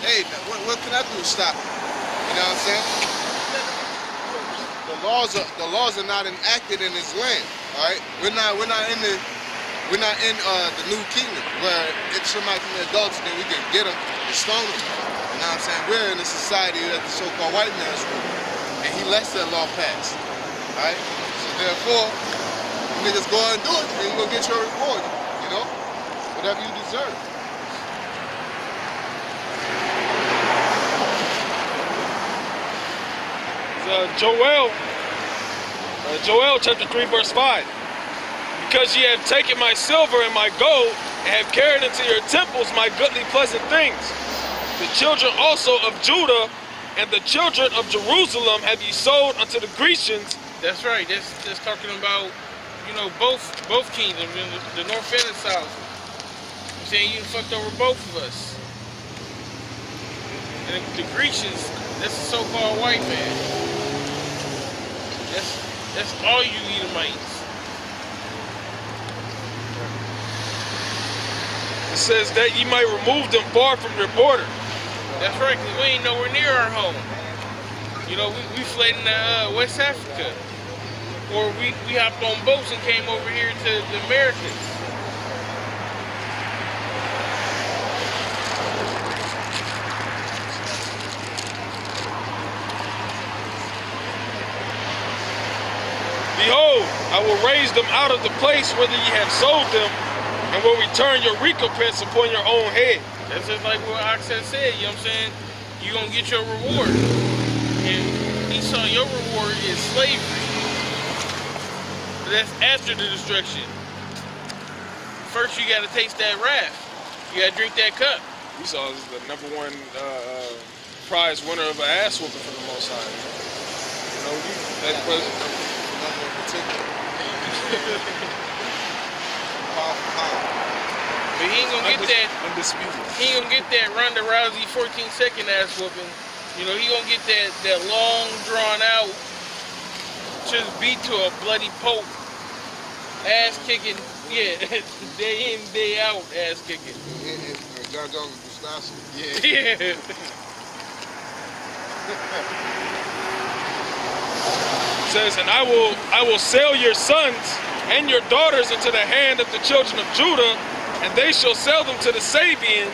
hey, what can I do to stop it? You know what I'm saying? The laws are not enacted in this land. All right, we're not in the new kingdom where if somebody commit adultery, then we can get them and stone them. You know what I'm saying? We're in a society that the so-called white man's rule, and he lets that law pass. All right, so therefore, niggas go out and do it, and you gonna get your reward. You know, whatever you deserve. Joel chapter 3 verse 5. Because ye have taken my silver and my gold, and have carried into your temples my goodly pleasant things. The children also of Judah and the children of Jerusalem have ye sold unto the Grecians. That's right. That's talking about, you know, both kingdoms, the north and the south. I'm saying you fucked over both of us. And the Grecians, that's the so-called white man. That's all you Edomites. It says that ye might remove them far from your border. That's right, because we ain't nowhere near our home. You know, we fled into West Africa. Or we hopped on boats and came over here to the Americas. Behold, I will raise them out of the place whither ye have sold them, and will return your recompense upon your own head. That's just like what Oxen said, you know what I'm saying? You're going to get your reward. And Esau, your reward is slavery. But that's after the destruction. First, you got to taste that wrath. You got to drink that cup. Esau is the #1 prize winner of an ass whooping for the Most High. You know, that president. But he ain't gonna get that. Undisputed. He ain't gonna get that Ronda Rousey 14-second ass whooping. You know, he gonna get that long drawn out, just beat to a bloody pulp, ass kicking. Yeah, day in day out ass kicking. John Jones and Gustafsson. Yeah. It says, and I will sell your sons and your daughters into the hand of the children of Judah, and they shall sell them to the Sabians,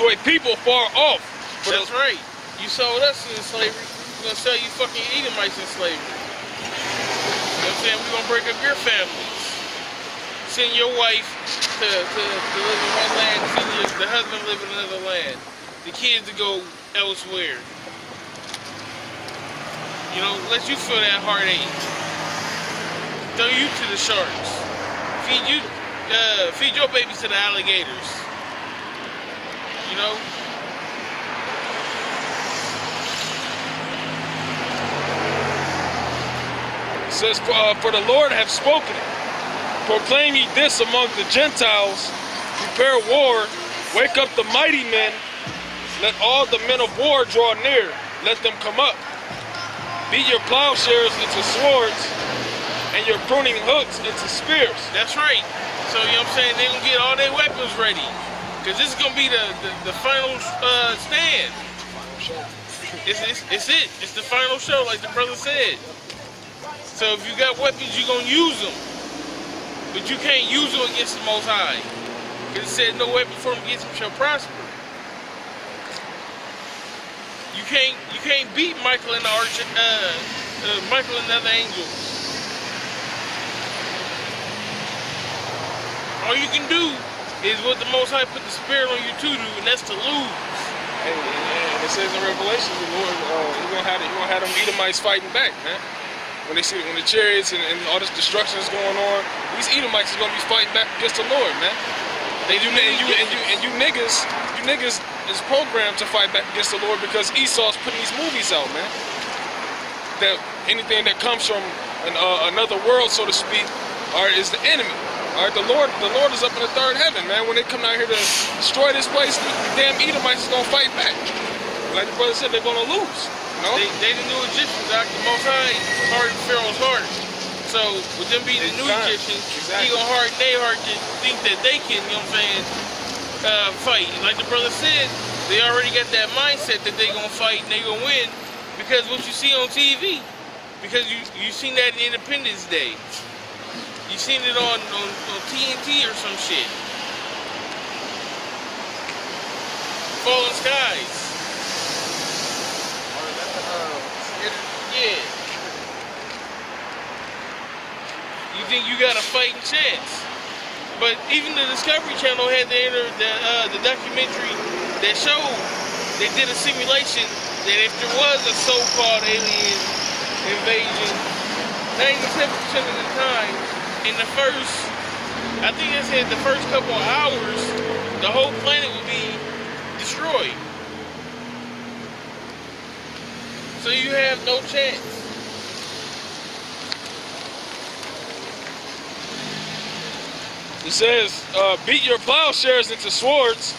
to a people far off. That's right. You sold us in slavery. We're gonna sell you fucking Edomites in slavery. You know what I'm saying? We're gonna break up your families. Send your wife to live in one land, see the husband live in another land. The kids to go elsewhere. You know, let you feel that heartache. Throw you to the sharks. Feed your babies to the alligators. You know? It says, for the Lord hath spoken it. Proclaim ye this among the Gentiles. Prepare war. Wake up the mighty men. Let all the men of war draw near. Let them come up. Beat your plowshares into swords, and your pruning hooks into spears. That's right. So, you know what I'm saying? They're going to get all their weapons ready. Because this is going to be the final stand. It's it. It's the final show, like the brother said. So if you got weapons, you're going to use them. But you can't use them against the Most High. Because it said no weapon formed against him shall prosper. You can't beat Michael and the Michael and the other angels. All you can do is what the Most High put the spirit on you to do, and that's to lose. Hey, and it says in Revelation, the Lord, you're gonna have them Edomites fighting back, man. When the chariots and all this destruction is going on, these Edomites is gonna be fighting back against the Lord, man. You niggas is programmed to fight back against the Lord because Esau's putting these movies out, man. That anything that comes from another world, so to speak, is the enemy. All right, the Lord is up in the third heaven, man. When they come out here to destroy this place, the damn Edomites is gonna fight back. Like the brother said, they're gonna lose. You know? They the new Egyptians, the Most High hardened Pharaoh's heart. So with them being the new Egyptians, he gonna harden their heart to think that they can, you know what I'm saying, fight. Like the brother said, They already got that mindset that they gonna fight and they gonna win because what you see on TV. Because you seen that in Independence Day. You seen it on TNT or some shit. Fallen Skies. Yeah. You think you got a fighting chance. But even the Discovery Channel had the documentary that showed they did a simulation that if there was a so-called alien invasion, 97% of the time, in the first, I think they said the first couple of hours, the whole planet would be destroyed. So you have no chance. It says, beat your plowshares into swords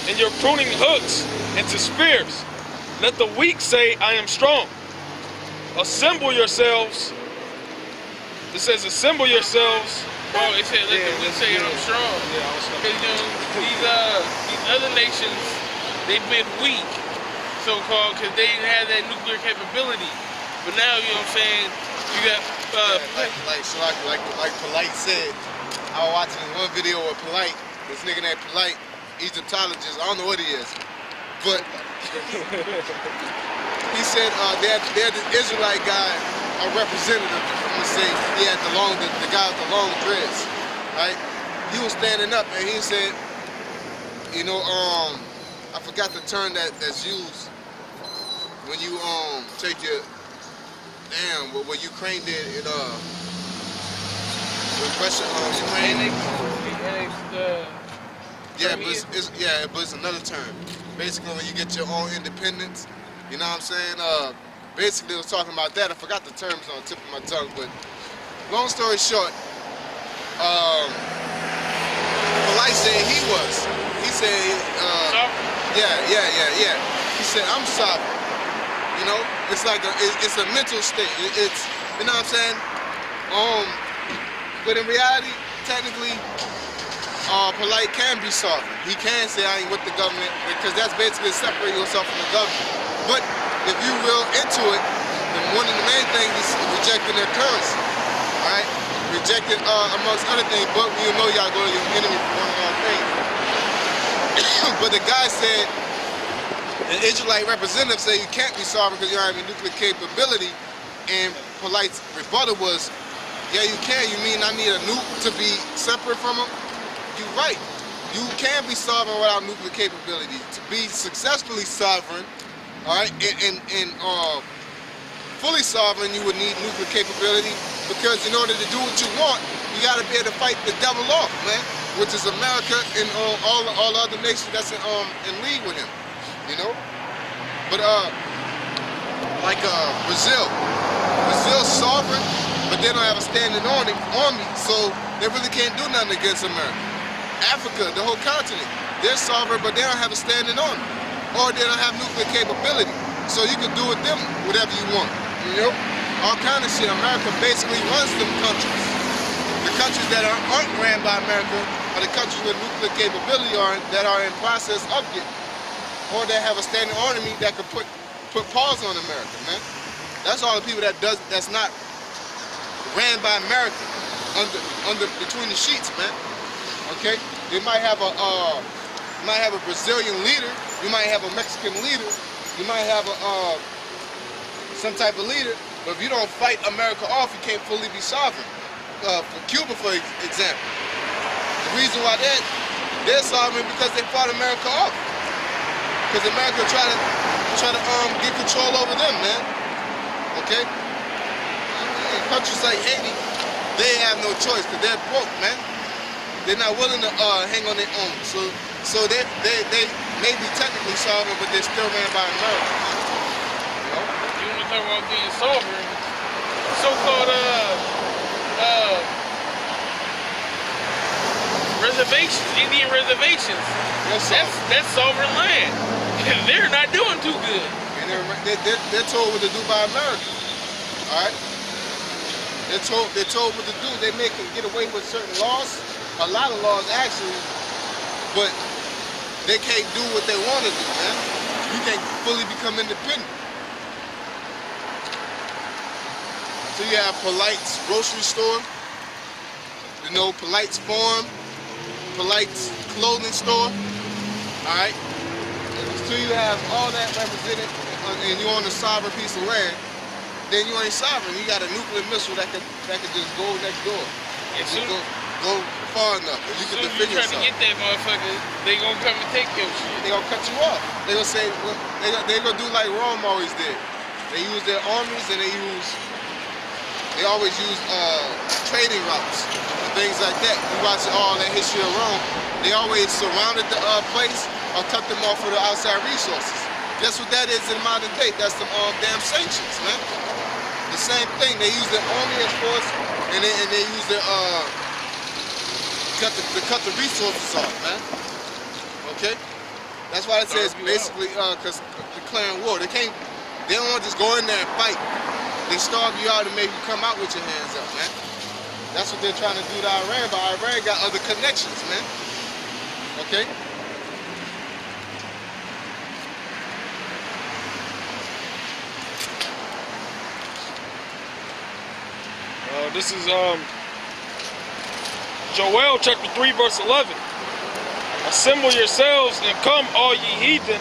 and your pruning hooks into spears. Let the weak say, I am strong. Assemble yourselves. It says, assemble yourselves. Well, it said, let the weak say, I'm strong. Because, these other nations, they've been weak, so-called, because they didn't have that nuclear capability. But now, you know what I'm saying, you got... like Polite said, I was watching one video with Polite, this nigga named Polite, Egyptologist, I don't know what he is, but he said they're the Israelite guy, a representative, I'm gonna say, he had the guy with the long dreads, right? He was standing up and he said, you know, I forgot the term that's used when you take your, what Ukraine did, it Russia, Ukraine. But it's another term. Basically, when you get your own independence, you know what I'm saying? Basically, it was talking about that. I forgot the terms on the tip of my tongue, but long story short, Polite said he said, he said, I'm sovereign. You know, it's like it's a mental state. It's, you know what I'm saying? But in reality, technically, Polite can be sovereign. He can say I ain't with the government because that's basically separating yourself from the government. But if you real into it, then one of the main things is rejecting their currency. All right, rejecting amongst other things. But you know y'all go to your enemy for one of our things. But the guy said, an Israelite representative said you can't be sovereign because you don't have any nuclear capability. And Polite's rebuttal was, yeah, you can. You mean I need a nuke to be separate from them? You're right. You can be sovereign without nuclear capability. To be successfully sovereign, all right, and fully sovereign, you would need nuclear capability because in order to do what you want, you got to be able to fight the devil off, man, which is America and all other nations that's in league with him, you know. But like Brazil's sovereign, but they don't have a standing army, so they really can't do nothing against America. Africa, the whole continent, they're sovereign, but they don't have a standing army, or they don't have nuclear capability. So you can do with them whatever you want, you know? All kind of shit. America basically runs them countries. The countries that aren't ran by America are the countries with nuclear capability that are in process of getting, or that have a standing army that could put pause on America, man. That's all the people that's not ran by America under between the sheets, man. Okay, they might have a Brazilian leader, you might have a Mexican leader, you might have some type of leader, but if you don't fight America off, you can't fully be sovereign. For Cuba, for example, the reason why they're sovereign because they fought America off, because America try to get control over them, man. Okay, in countries like Haiti, they have no choice because they're broke, man. They're not willing to hang on their own. So they may be technically sovereign, but they're still ran by America. You know? You want to talk about being sovereign? So-called reservations, Indian reservations. That's sovereign land. They're not doing too good. And they're told what to do by America. All right. They're told what to do. They make them get away with certain laws. A lot of laws actually, but they can't do what they want to do, man. You can't fully become independent. So you have Polite's grocery store, you know, Polite's farm, Polite's clothing store, all right? So you have all that represented, and you're on a sovereign piece of land, then you ain't sovereign. You got a nuclear missile that could just go next door. As soon Go far enough, and you can defend you try yourself. to get that motherfucker, they gonna come and take your shit. They gonna cut you off. They gonna say, well, they gonna do like Rome always did. They use their armies and they always use trading routes and things like that. You watch all that history of Rome. They always surrounded the place or cut them off for the outside resources. Guess what that is in modern day? That's the damn sanctions, man. The same thing. They use their army as force, and they use their cut the resources off, man. Okay? That's why it says basically cause declaring war. They don't want to just go in there and fight. They starve you out and make you come out with your hands up, man. That's what they're trying to do to Iran, but Iran got other connections, man. Okay? This is Joel chapter 3 verse 11. Assemble yourselves and come, all ye heathen,